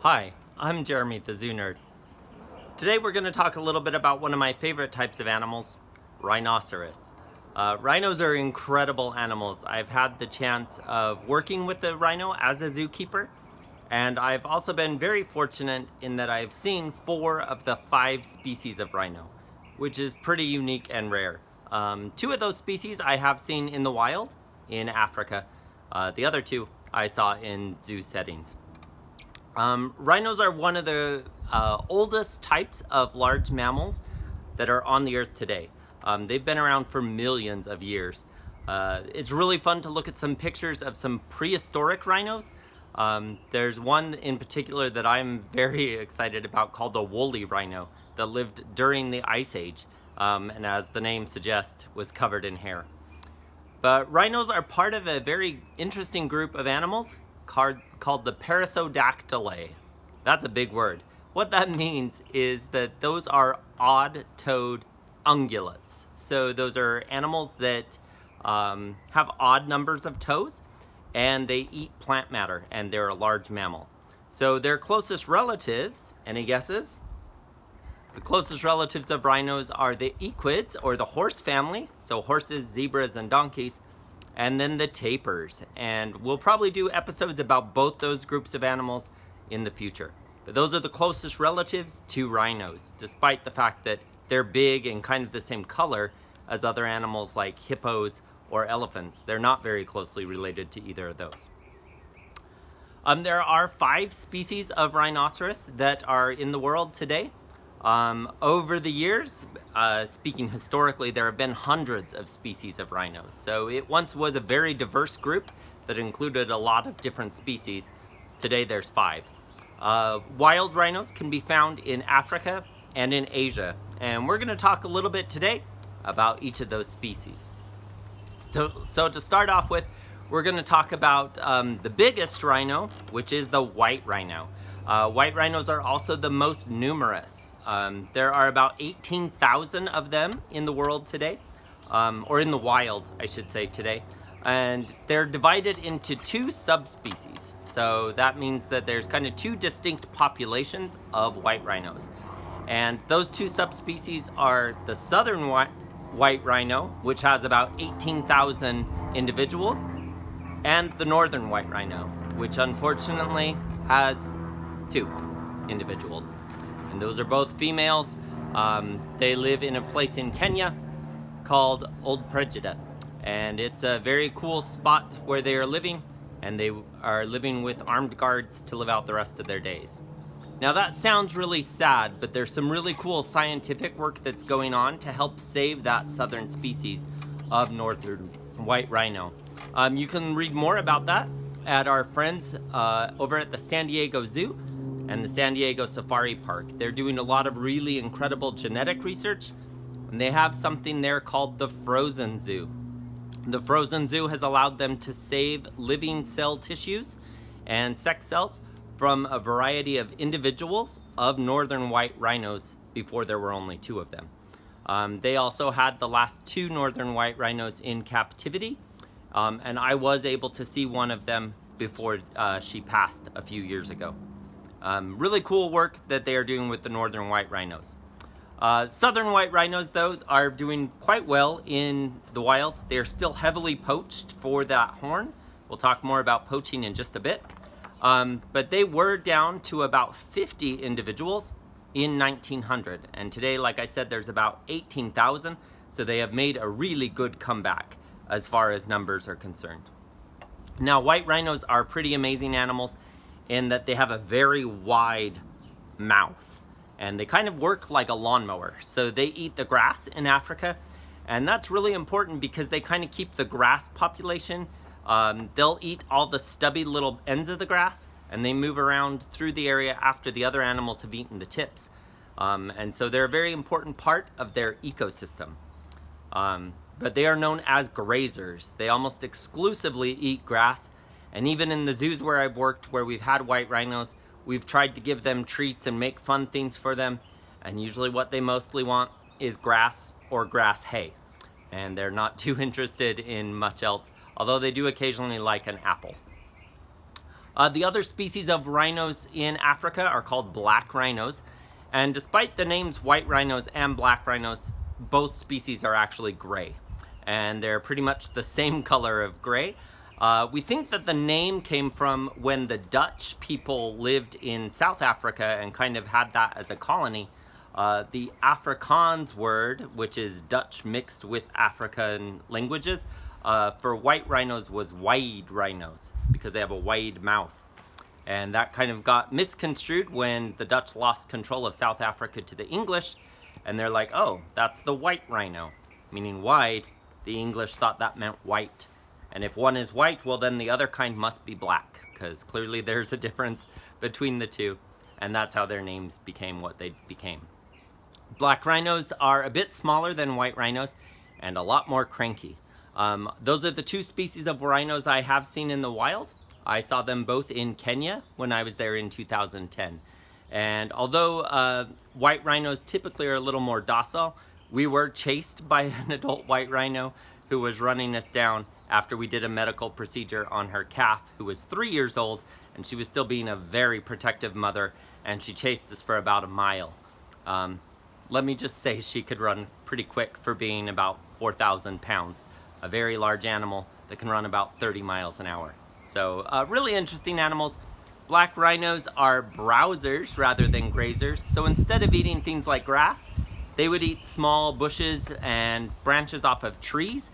Hi, I'm Jeremy the Zoo Nerd. Today we're going to talk a little bit about one of my favorite types of animals, rhinoceros. Rhinos are incredible animals. I've had the chance of working with the rhino as a zookeeper, and I've also been very fortunate in that I've seen 4 of the 5 species of rhino, which is pretty unique and rare. 2 of those species I have seen in the wild in Africa. The other 2 I saw in zoo settings. Rhinos are one of the oldest types of large mammals that are on the earth today. They've been around for millions of years. It's really fun to look at some pictures of some prehistoric rhinos. There's one in particular that I'm very excited about called the woolly rhino that lived during the Ice Age, and as the name suggests, was covered in hair. But rhinos are part of a very interesting group of animals called the Perissodactylae. That's a big word. What that means is that those are odd-toed ungulates. So those are animals that have odd numbers of toes, and they eat plant matter, and they're a large mammal. So their closest relatives, any guesses? The closest relatives of rhinos are the equids, or the horse family, so horses, zebras, and donkeys, and then the tapirs. And we'll probably do episodes about both those groups of animals in the future. But those are the closest relatives to rhinos, despite the fact that they're big and kind of the same color as other animals like hippos or elephants. They're not very closely related to either of those. There are 5 species of rhinoceros that are in the world today. Over the years, speaking historically, there have been hundreds of species of rhinos. So it once was a very diverse group that included a lot of different species. Today there's 5. Wild rhinos can be found in Africa and in Asia. And we're going to talk a little bit today about each of those species. So to start off with, we're going to talk about the biggest rhino, which is the white rhino. White rhinos are also the most numerous. There are about 18,000 of them in the world today, or in the wild, I should say, today. And they're divided into 2 subspecies. So that means that there's kind of 2 distinct populations of white rhinos. And those 2 subspecies are the southern white rhino, which has about 18,000 individuals, and the northern white rhino, which unfortunately has 2 individuals. And those are both females. They live in a place in Kenya called Old Prejida. And it's a very cool spot where they are living, and they are living with armed guards to live out the rest of their days. Now that sounds really sad, but there's some really cool scientific work that's going on to help save that southern species of northern white rhino. You can read more about that at our friends over at the San Diego Zoo and the San Diego Safari Park. They're doing a lot of really incredible genetic research, and they have something there called the Frozen Zoo. The Frozen Zoo has allowed them to save living cell tissues and sex cells from a variety of individuals of northern white rhinos before there were only 2 of them. They also had the last 2 northern white rhinos in captivity, and I was able to see one of them before she passed a few years ago. Really cool work that they are doing with the northern white rhinos. Southern white rhinos, though, are doing quite well in the wild. They are still heavily poached for that horn. We'll talk more about poaching in just a bit. But they were down to about 50 individuals in 1900. And today, like I said, there's about 18,000. So they have made a really good comeback as far as numbers are concerned. Now, white rhinos are pretty amazing animals in that they have a very wide mouth, and they kind of work like a lawnmower. So they eat the grass in Africa, and that's really important because they kind of keep the grass population. They'll eat all the stubby little ends of the grass, and they move around through the area after the other animals have eaten the tips. And so they're a very important part of their ecosystem. But they are known as grazers. They almost exclusively eat grass. And even in the zoos where I've worked, where we've had white rhinos, we've tried to give them treats and make fun things for them. And usually what they mostly want is grass or grass hay. And they're not too interested in much else, although they do occasionally like an apple. The other species of rhinos in Africa are called black rhinos. And despite the names white rhinos and black rhinos, both species are actually gray. And they're pretty much the same color of gray. We think that the name came from when the Dutch people lived in South Africa and kind of had that as a colony. The Afrikaans word, which is Dutch mixed with African languages, for white rhinos was wide rhinos because they have a wide mouth. And that kind of got misconstrued when the Dutch lost control of South Africa to the English. And they're like, oh, that's the white rhino, meaning wide. The English thought that meant white. And if one is white, well, then the other kind must be black, because clearly there's a difference between the two. And that's how their names became what they became. Black rhinos are a bit smaller than white rhinos and a lot more cranky. Those are the two species of rhinos I have seen in the wild. I saw them both in Kenya when I was there in 2010. And although white rhinos typically are a little more docile, we were chased by an adult white rhino who was running us down after we did a medical procedure on her calf, who was 3 years old, and she was still being a very protective mother, and she chased us for about a mile. Let me just say she could run pretty quick for being about 4,000 pounds. A very large animal that can run about 30 miles an hour. So really interesting animals. Black rhinos are browsers rather than grazers. So instead of eating things like grass, they would eat small bushes and branches off of trees.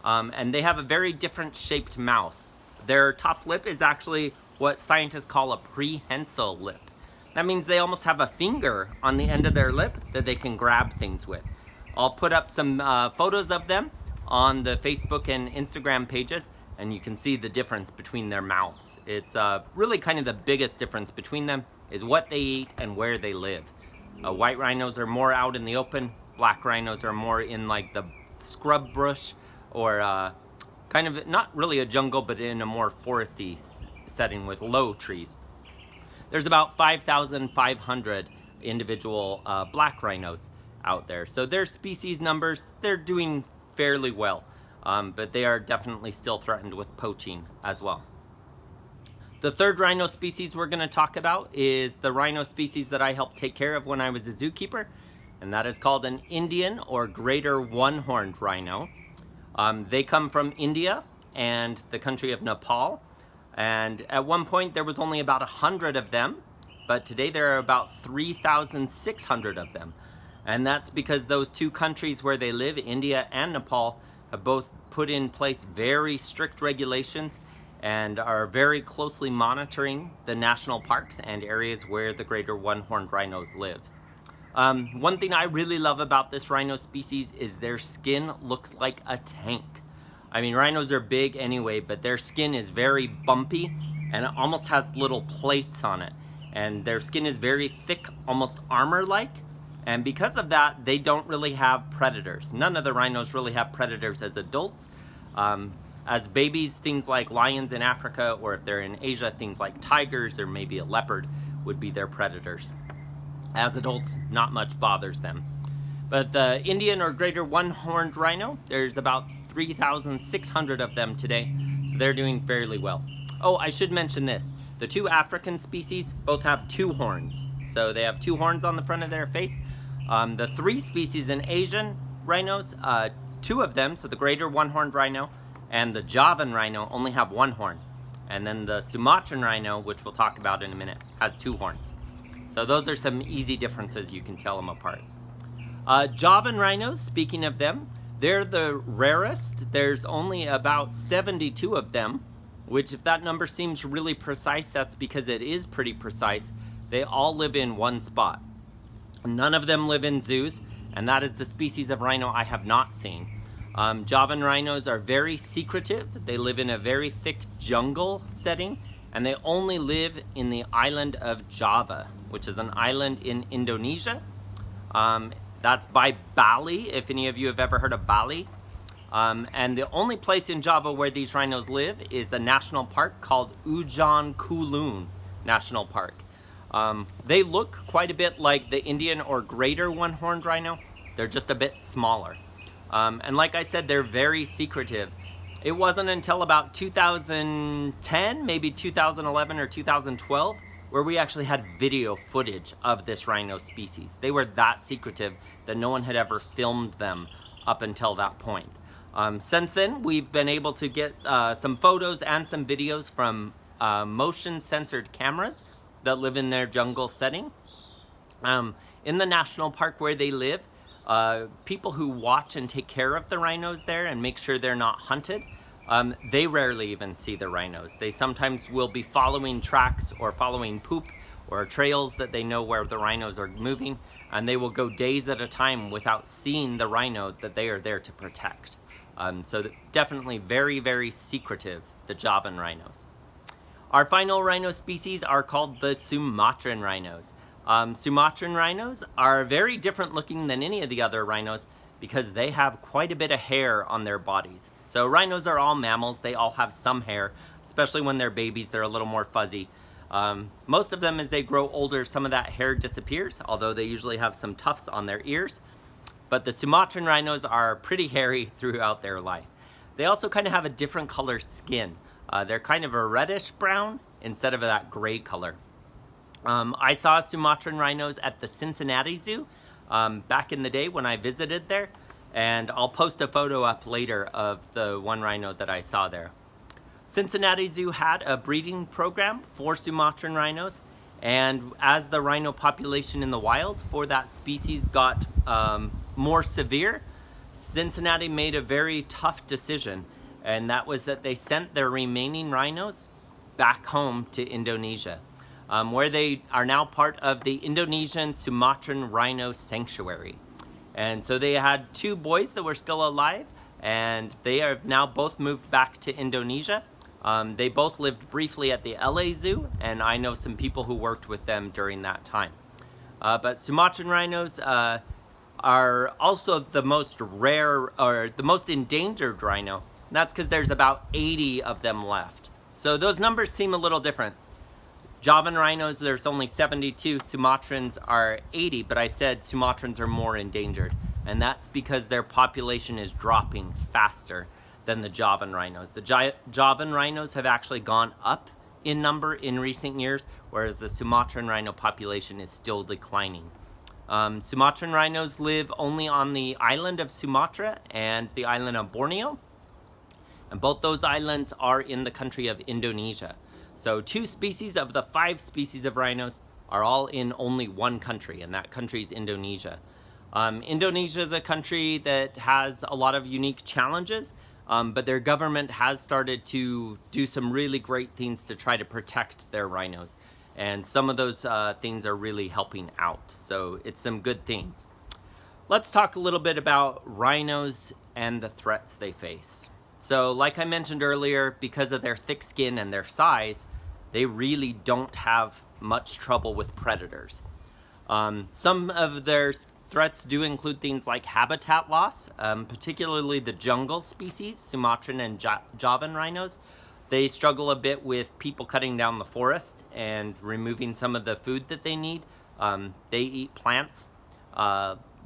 And they have a very different shaped mouth. Their top lip is actually what scientists call a prehensile lip. That means they almost have a finger on the end of their lip that they can grab things with. I'll put up some photos of them on the Facebook and Instagram pages, and you can see the difference between their mouths. It's really kind of the biggest difference between them is what they eat and where they live. White rhinos are more out in the open. Black rhinos are more in like the scrub brush or kind of not really a jungle, but in a more foresty setting with low trees. There's about 5,500 individual black rhinos out there. So their species numbers, they're doing fairly well, but they are definitely still threatened with poaching as well. The third rhino species we're going to talk about is the rhino species that I helped take care of when I was a zookeeper, and that is called an Indian or greater one-horned rhino. They come from India and the country of Nepal, and at one point there was only about 100 of them, but today there are about 3,600 of them. And that's because those two countries where they live, India and Nepal, have both put in place very strict regulations and are very closely monitoring the national parks and areas where the greater one-horned rhinos live. One thing I really love about this rhino species is their skin looks like a tank. I mean, rhinos are big anyway, but their skin is very bumpy and it almost has little plates on it. And their skin is very thick, almost armor-like. And because of that, they don't really have predators. None of the rhinos really have predators as adults. As babies, things like lions in Africa, or if they're in Asia, things like tigers or maybe a leopard would be their predators. As adults, not much bothers them. But the Indian or greater one-horned rhino, there's about 3,600 of them today, so they're doing fairly well. Oh, I should mention this. The two African species both have two horns. So they have two horns on the front of their face. The three species in Asian rhinos, two of them, so the greater one-horned rhino and the Javan rhino only have one horn. And then the Sumatran rhino, which we'll talk about in a minute, has two horns. So those are some easy differences you can tell them apart. Javan rhinos, speaking of them, they're the rarest. There's only about 72 of them, which if that number seems really precise, that's because it is pretty precise. They all live in one spot. None of them live in zoos, and that is the species of rhino I have not seen. Javan rhinos are very secretive. They live in a very thick jungle setting, and they only live in the island of Java, which is an island in Indonesia. That's by Bali, if any of you have ever heard of Bali. And the only place in Java where these rhinos live is a national park called Ujung Kulon National Park. They look quite a bit like the Indian or greater one-horned rhino. They're just a bit smaller. And like I said, they're very secretive. It wasn't until about 2010, maybe 2011 or 2012, where we actually had video footage of this rhino species. They were that secretive that no one had ever filmed them up until that point. Since then, we've been able to get some photos and some videos from motion-censored cameras that live in their jungle setting. In the national park where they live, people who watch and take care of the rhinos there and make sure they're not hunted, they rarely even see the rhinos. They sometimes will be following tracks or following poop or trails that they know where the rhinos are moving, and they will go days at a time without seeing the rhino that they are there to protect. So definitely very, very secretive, the Javan rhinos. Our final rhino species are called the Sumatran rhinos. Sumatran rhinos are very different looking than any of the other rhinos because they have quite a bit of hair on their bodies. So rhinos are all mammals, they all have some hair, especially when they're babies, they're a little more fuzzy. Most of them, as they grow older, some of that hair disappears, although they usually have some tufts on their ears. But the Sumatran rhinos are pretty hairy throughout their life. They also kind of have a different color skin. They're kind of a reddish brown instead of that gray color. I saw Sumatran rhinos at the Cincinnati Zoo back in the day when I visited there, and I'll post a photo up later of the one rhino that I saw there. Cincinnati Zoo had a breeding program for Sumatran rhinos, and as the rhino population in the wild for that species got more severe, Cincinnati made a very tough decision, and that was that they sent their remaining rhinos back home to Indonesia, where they are now part of the Indonesian Sumatran Rhino Sanctuary. And so they had 2 boys that were still alive, and they have now both moved back to Indonesia. They both lived briefly at the LA Zoo, and I know some people who worked with them during that time. But Sumatran rhinos are also the most rare, or the most endangered rhino. And that's because there's about 80 of them left. So those numbers seem a little different. Javan rhinos, there's only 72, Sumatrans are 80, but I said Sumatrans are more endangered. And that's because their population is dropping faster than the Javan rhinos. The Javan rhinos have actually gone up in number in recent years, whereas the Sumatran rhino population is still declining. Sumatran rhinos live only on the island of Sumatra and the island of Borneo, and both those islands are in the country of Indonesia. So 2 species of the 5 species of rhinos are all in only one country, and that country is Indonesia. Indonesia is a country that has a lot of unique challenges, but their government has started to do some really great things to try to protect their rhinos. And some of those things are really helping out. So it's some good things. Let's talk a little bit about rhinos and the threats they face. So like I mentioned earlier, because of their thick skin and their size, they really don't have much trouble with predators. Some of their threats do include things like habitat loss, particularly the jungle species, Sumatran and Javan rhinos. They struggle a bit with people cutting down the forest and removing some of the food that they need. They eat plants,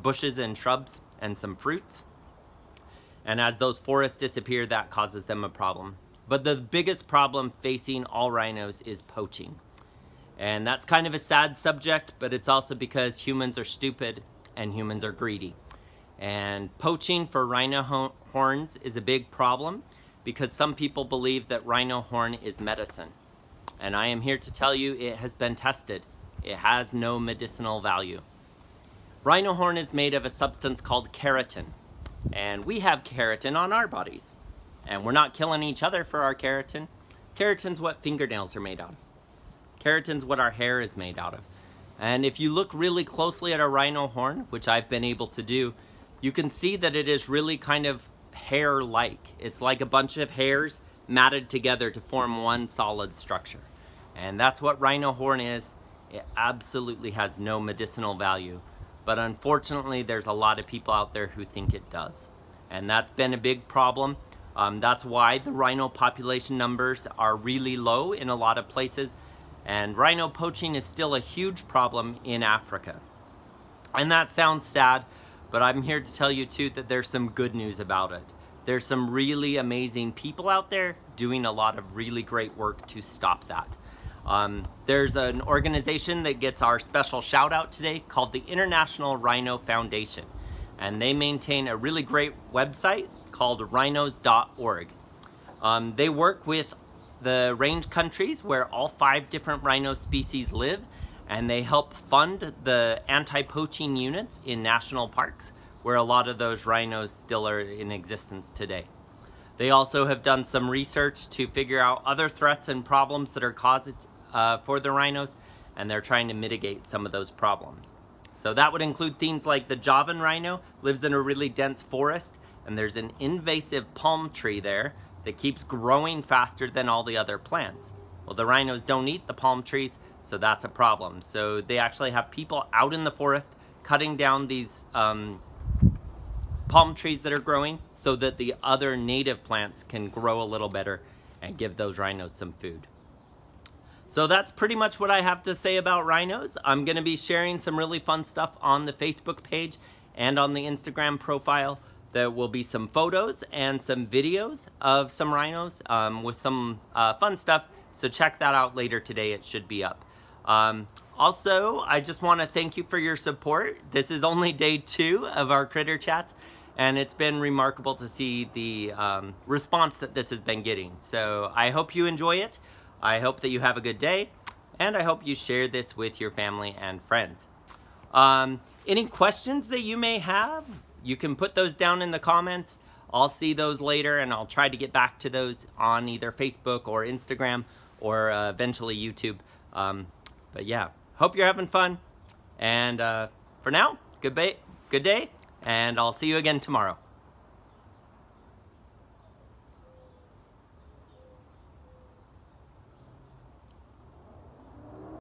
bushes and shrubs, and some fruits. And as those forests disappear, that causes them a problem. But the biggest problem facing all rhinos is poaching. And that's kind of a sad subject, but it's also because humans are stupid and humans are greedy. And poaching for rhino horns is a big problem because some people believe that rhino horn is medicine. And I am here to tell you it has been tested. It has no medicinal value. Rhino horn is made of a substance called keratin. And we have keratin on our bodies. And we're not killing each other for our keratin. Keratin's what fingernails are made out of. Keratin's what our hair is made out of. And if you look really closely at a rhino horn, which I've been able to do, you can see that it is really kind of hair-like. It's like a bunch of hairs matted together to form one solid structure. And that's what rhino horn is. It absolutely has no medicinal value. But unfortunately, there's a lot of people out there who think it does. And that's been a big problem. That's why the rhino population numbers are really low in a lot of places. And rhino poaching is still a huge problem in Africa. And that sounds sad, but I'm here to tell you too that there's some good news about it. there's some really amazing people out there doing a lot of really great work to stop that. There's an organization that gets our special shout out today called the International Rhino Foundation, and they maintain a really great website called RHINOS.org. They work with the range countries where all 5 different rhino species live, and they help fund the anti-poaching units in national parks where a lot of those rhinos still are in existence today. They also have done some research to figure out other threats and problems that are caused for the rhinos, and they're trying to mitigate some of those problems. So that would include things like the Javan rhino lives in a really dense forest, and there's an invasive palm tree there that keeps growing faster than all the other plants. Well, the rhinos don't eat the palm trees, so that's a problem. So they actually have people out in the forest cutting down these palm trees that are growing so that the other native plants can grow a little better and give those rhinos some food. So that's pretty much what I have to say about rhinos. I'm going to be sharing some really fun stuff on the Facebook page and on the Instagram profile. There will be some photos and some videos of some rhinos with some fun stuff. So check that out later today. It should be up. Also, I just want to thank you for your support. This is only day 2 of our Critter Chats, and it's been remarkable to see the response that this has been getting. So I hope you enjoy it. I hope that you have a good day, and I hope you share this with your family and friends. Any questions that you may have, you can put those down in the comments. I'll see those later, and I'll try to get back to those on either Facebook or Instagram or eventually YouTube. But yeah, hope you're having fun. And for now, good day, and I'll see you again tomorrow.